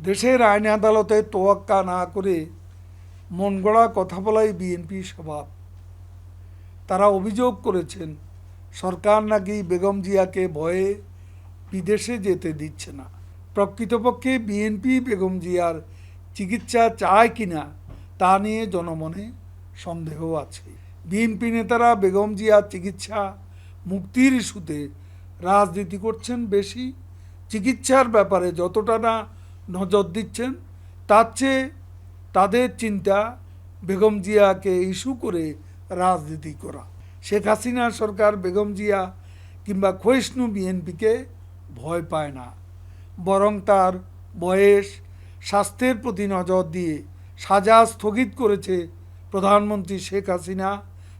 দেশের আইন আদালতে তোয়াক্কা না করে মন গড়া কথা বলাই বিএনপি স্বভাব। তারা অভিযোগ করেছেন সরকার নাকি বেগম জিয়াকে ভয়ে বিদেশে যেতে দিচ্ছে না। প্রকৃতপক্ষে বিএনপি বেগম জিয়ার চিকিৎসা চায় কিনা তা নিয়ে জনমনে সন্দেহ আছে। বিএনপি নেতারা বেগম জিয়ার চিকিৎসা মুক্তির ইস্যুতে রাজনীতি করছেন বেশি, চিকিৎসার ব্যাপারে যতটা না নজর দিচ্ছেন তার চেয়ে তাদের চিন্তা বেগম জিয়াকে ইস্যু করে রাজনীতি করা। শেখ হাসিনা সরকার বেগম জিয়া কিংবা ক্ষয়িষ্ণু বিএনপিকে ভয় পায় না, বরং তার বয়স স্বাস্থ্যের প্রতি নজর দিয়ে সাজা স্থগিত করেছে প্রধানমন্ত্রী শেখ হাসিনা।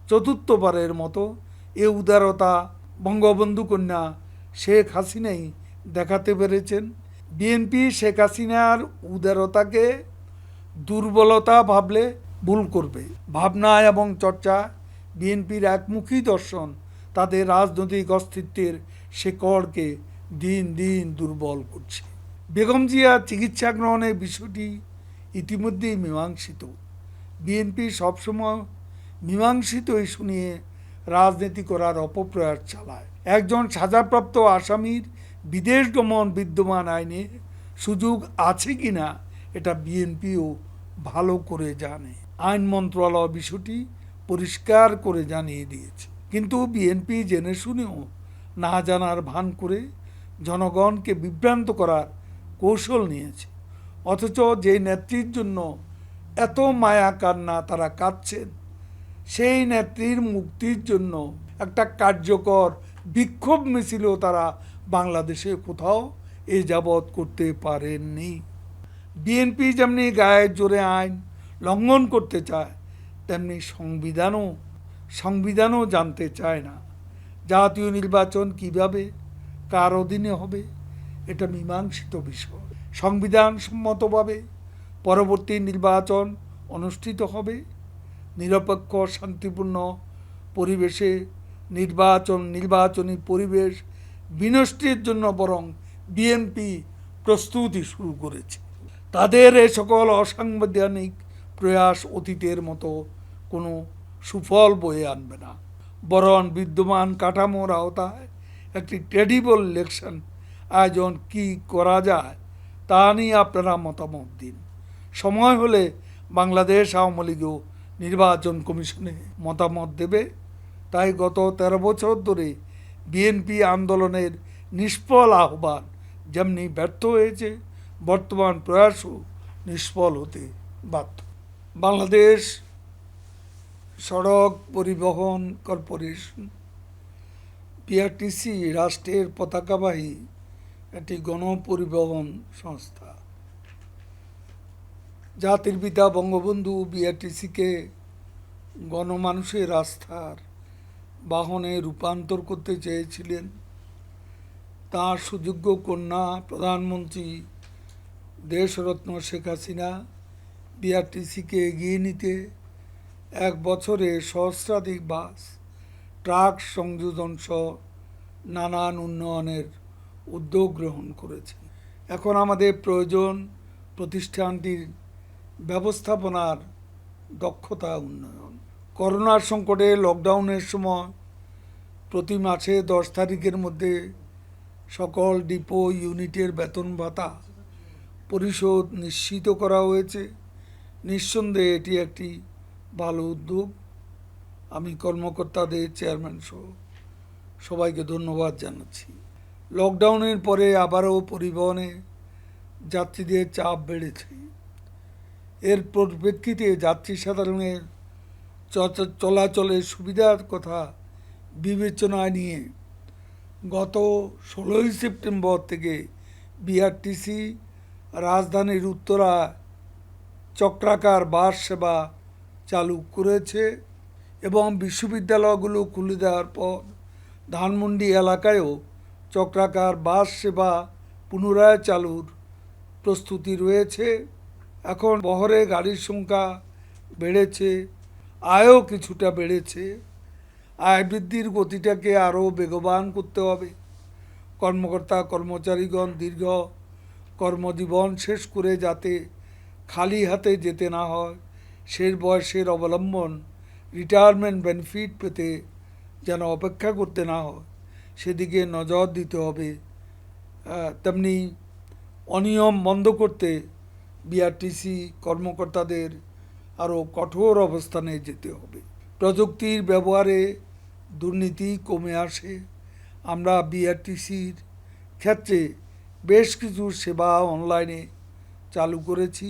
চতুর্থবারের মতো এ উদারতা বঙ্গবন্ধু কন্যা শেখ হাসিনাই দেখাতে পেরেছেন। বিএনপি শেখ হাসিনার উদারতাকে দুর্বলতা ভাবলে ভুল করবে। ভাবনা এবং চর্চা বিএনপির একমুখী দর্শন তাদের রাজনৈতিক অস্তিত্বের শেকড়কে দিন দিন দুর্বল করছে। বেগম জিয়া চিকিৎসা গ্রহণের বিষয়টি ইতিমধ্যেই মীমাংসিত। বিএনপি সবসময় মীমাংসিত ইস্যু নিয়ে রাজনীতি করার অপপ্রয়াস চালায়। একজন সাজাপ্রাপ্ত আসামির বিদেশ গমন বিদ্যমান আইনে সুযোগ আছে কিনা এটা বিএনপিও ভালো করে জানে। আইন মন্ত্রণালয় বিষয়টি পরিষ্কার করে জানিয়ে দিয়েছে, কিন্তু বিএনপি জেনে শুনেও না জানার ভান করে জনগণকে বিভ্রান্ত করার কৌশল নিয়েছে। অথচ যে নেত্রীর জন্য এত মায়া কান্না তারা কাঁদছেন, সেই নেত্রীর মুক্তির জন্য একটা কার্যকর বিক্ষোভ মিছিলও তারা বাংলাদেশে কোথাও এ যাবৎ করতে পারেননি। বিএনপি যেমনি গায়ের জোরে আইন লঙ্ঘন করতে চায়, তেমনি সংবিধানও জানতে চায় না। জাতীয় নির্বাচন কিভাবে কার অধীনে হবে এটা মীমাংসিত বিষয়। সংবিধান সম্মতভাবে পরবর্তী নির্বাচন অনুষ্ঠিত হবে। নিরপেক্ষ শান্তিপূর্ণ পরিবেশে নির্বাচনী পরিবেশ বিনষ্টের জন্য বরং বিএনপি প্রস্তুতি শুরু করেছে। তাদের এ সকল অসাংবিধানিক প্রয়াস অতীতের মতো কোনো সুফল বয়ে আনবে না, বরং বিদ্যমান কাঠামোর আওতায় একটি ক্রেডিবল ইলেকশন আয়োজন কি করা যায় তা নিয়ে আপনারা মতামত দিন। সময় হলে বাংলাদেশ আওয়ামী লীগও নির্বাচন কমিশনে মতামত দেবে। তাই গত 13 বছর ধরে বিএনপি আন্দোলনের নিষ্ফল আহ্বান যেমনি ব্যর্থ হয়েছে, বর্তমান প্রয়াসও নিষ্ফল হতে বাধ্য। বাংলাদেশ সড়ক পরিবহন কর্পোরেশন বিআরটিসি রাষ্ট্রের পতাকাবাহী একটি গণপরিবহন সংস্থা। জাতির পিতা বঙ্গবন্ধু বিআরটিসিকে গণমানুষের আস্থার বাহনে রূপান্তর করতে চেয়েছিলেন। তাঁর সুযোগ্য কন্যা প্রধানমন্ত্রী দেশরত্ন শেখ হাসিনা বিআরটিসিকে এগিয়ে নিতে 1 বছরে সহস্রাধিক বাস, ট্রাক সংযোজন সহ নানান উন্নয়নের উদ্যোগ গ্রহণ করেছেন। এখন আমাদের প্রয়োজন প্রতিষ্ঠানটির ব্যবস্থাপনার দক্ষতা উন্নয়ন। করোনার সংকটে লকডাউনের সময় প্রতি মাসে 10 তারিখের মধ্যে সকল ডিপো ইউনিটের বেতন ভাতা পরিশোধ নিশ্চিত করা হয়েছে। নিঃসন্দেহে এটি একটি ভালো উদ্যোগ। আমি কর্মকর্তাদের, চেয়ারম্যান সহ সবাইকে ধন্যবাদ জানাচ্ছি। লকডাউনের পরে আবারও পরিবহনে যাত্রীদের চাপ বেড়েছে। এর পরিপ্রেক্ষিতে যাত্রী সাধারণের চলাচলের সুবিধার কথা বিবেচনায় নিয়ে গত 16 সেপ্টেম্বর থেকে বিআরটিসি রাজধানীর উত্তরা চক্রাকার বাস সেবা চালু করেছে এবং বিশ্ববিদ্যালয়গুলো খুলে দেওয়ার পর ধানমন্ডি এলাকায়ও চক্রাকার বাস সেবা পুনরায় চালুর প্রস্তুতি রয়েছে। এখন বহরে গাড়ির সংখ্যা বেড়েছে, আয়ও কিছুটা বেড়েছে। আয় বৃদ্ধির গতিটাকে আরও বেগবান করতে হবে। কর্মকর্তা কর্মচারীগণ দীর্ঘ কর্মজীবন শেষ করে যাতে খালি হাতে যেতে না হয়, শেষ বয়সের অবলম্বন রিটায়ারমেন্ট বেনিফিট পেতে যেন অপেক্ষা করতে না হয়, সেদিকে নজর দিতে হবে। তেমনি অনিয়ম বন্ধ করতে বিআরটিসি কর্মকর্তাদের আরও কঠোর অবস্থানে যেতে হবে। প্রযুক্তির ব্যবহারে দুর্নীতি কমে আসে। আমরা বিআরটিসির ক্ষেত্রে বেশ কিছু সেবা অনলাইনে চালু করেছি।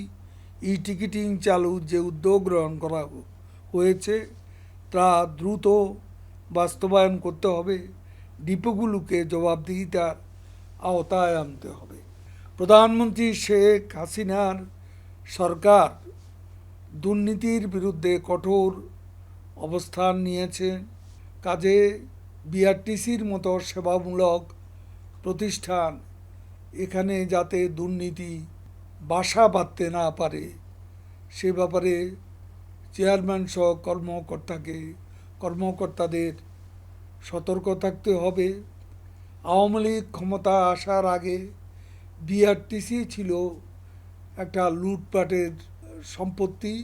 ই টিকিটিং চালুর যে উদ্যোগ গ্রহণ করা হয়েছে তা দ্রুত বাস্তবায়ন করতে হবে। ডিপোগুলোকে জবাবদিহিতার আওতায় আনতে হবে। প্রধানমন্ত্রী শেখ হাসিনার সরকার দুর্নীতির বিরুদ্ধে কঠোর অবস্থান নিয়েছে। কাজে বিআরটিসির মতো সেবামূলক প্রতিষ্ঠান এখানে যাতে দুর্নীতি বাসা বাঁধতে না পারে সে ব্যাপারে চেয়ারম্যান সহ কর্মকর্তাদের সতর্ক থাকতে হবে। আওয়ামী লীগ ক্ষমতা আসার আগে বিআরটিসি ছিল একটা লুটপাটের সম্পত্তি।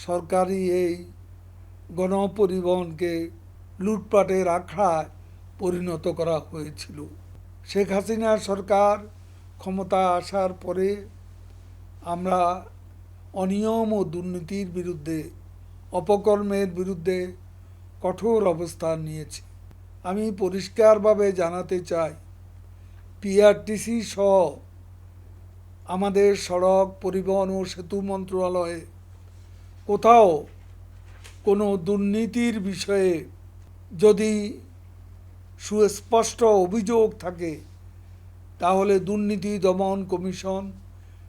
সরকারি এই গণপরিবহনকে লুটপাটের আখড়ায় পরিণত করা হয়েছিল। শেখ হাসিনা সরকার ক্ষমতা আসার পরে আমরা অনিয়ম ও দুর্নীতির বিরুদ্ধে, অপকর্মের বিরুদ্ধে কঠোর অবস্থান নিয়েছি। আমি পরিষ্কারভাবে জানাতে চাই, বিআরটিসি সহ আমাদের সড়ক পরিবহন ও সেতু মন্ত্রণালয়ে কোথাও কোনো দুর্নীতির বিষয়ে যদি সুস্পষ্ট অভিযোগ থাকে তাহলে দুর্নীতি দমন কমিশন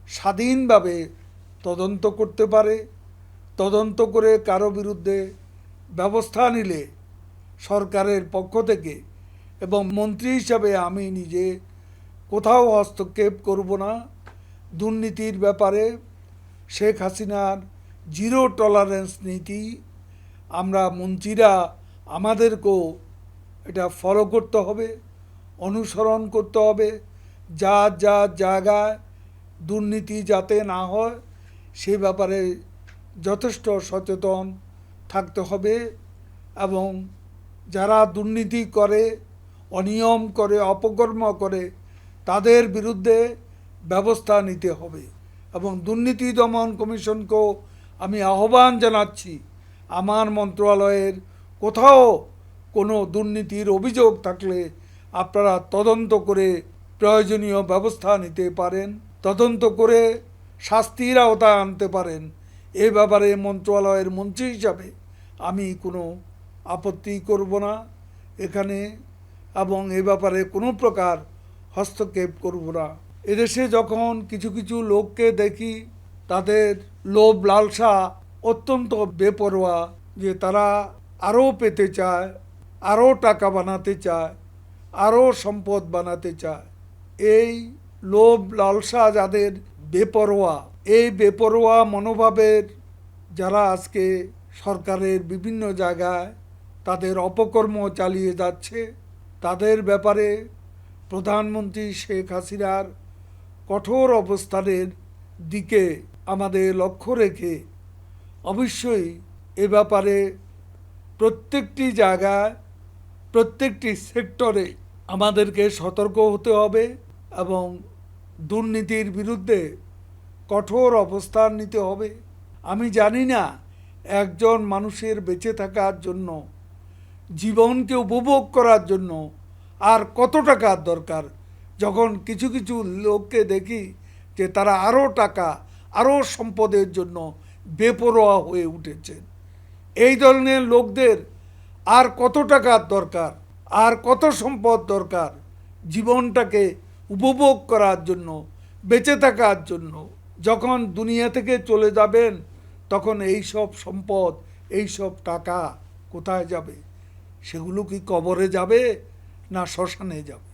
স্বাধীনভাবে তদন্ত করতে পারে। তদন্ত করে কারো বিরুদ্ধে ব্যবস্থা নিলে সরকারের পক্ষ থেকে এবং মন্ত্রী হিসাবে আমি নিজে কোথাও হস্তক্ষেপ করব না। দুর্নীতির ব্যাপারে শেখ হাসিনার জিরো টলারেন্স নীতি আমরা মন্ত্রীরা আমাদেরকেও এটা ফলো করতে হবে, অনুসরণ করতে হবে। যা যা জায়গায় দুর্নীতি যাতে না হয় সে ব্যাপারে যথেষ্ট সচেতন থাকতে হবে এবং যারা দুর্নীতি করে, অনিয়ম করে, অপকর্ম করে তাদের বিরুদ্ধে ব্যবস্থা নিতে হবে। এবং দুর্নীতি দমন কমিশনকেও আমি আহ্বান জানাচ্ছি, আমার মন্ত্রণালয়ের কোথাও কোনো দুর্নীতির অভিযোগ থাকলে আপনারা তদন্ত করে প্রয়োজনীয় ব্যবস্থা নিতে পারেন, তদন্ত করে শাস্তির আওতায় আনতে পারেন। এ ব্যাপারে মন্ত্রণালয়ের মন্ত্রী হিসাবে আমি কোনো আপত্তি করব না এখানে, এবং এ ব্যাপারে কোনো প্রকার হস্তক্ষেপ করব না। এদেশে যখন কিছু কিছু লোককে দেখি তাদের লোভ লালসা অত্যন্ত বেপরোয়া, যে তারা আরও পেতে চায়, আরও টাকা বানাতে চায়, আরও সম্পদ বানাতে চায়। এই লোভ লালসা যাদের বেপরোয়া, এই বেপরোয়া মনোভাবের যারা আজকে সরকারের বিভিন্ন জায়গায় তাদের অপকর্ম চালিয়ে যাচ্ছে, তাদের ব্যাপারে প্রধানমন্ত্রী শেখ হাসিনার কঠোর অবস্থানের দিকে আমাদের লক্ষ্য রেখে অবশ্যই এ ব্যাপারে প্রত্যেকটি জায়গায়, প্রত্যেকটি সেক্টরে আমাদেরকে সতর্ক হতে হবে এবং দুর্নীতির বিরুদ্ধে কঠোর অবস্থান নিতে হবে। আমি জানি না একজন মানুষের বেঁচে থাকার জন্য, জীবনকে উপভোগ করার জন্য আর কত টাকার দরকার। যখন কিছু কিছু লোককে দেখি যে তারা আরও টাকা, আরও সম্পদের জন্য বেপরোয়া হয়ে উঠেছেন, এই ধরনের লোকদের আর কত টাকার দরকার, আর কত সম্পদ দরকার জীবনটাকে উপভোগ করার জন্য, বেঁচে থাকার জন্য। যখন দুনিয়া থেকে চলে যাবেন তখন এই সব সম্পদ, এই সব টাকা কোথায় যাবে? সেগুলো কি কবরে যাবে না শ্মশানে যাবে?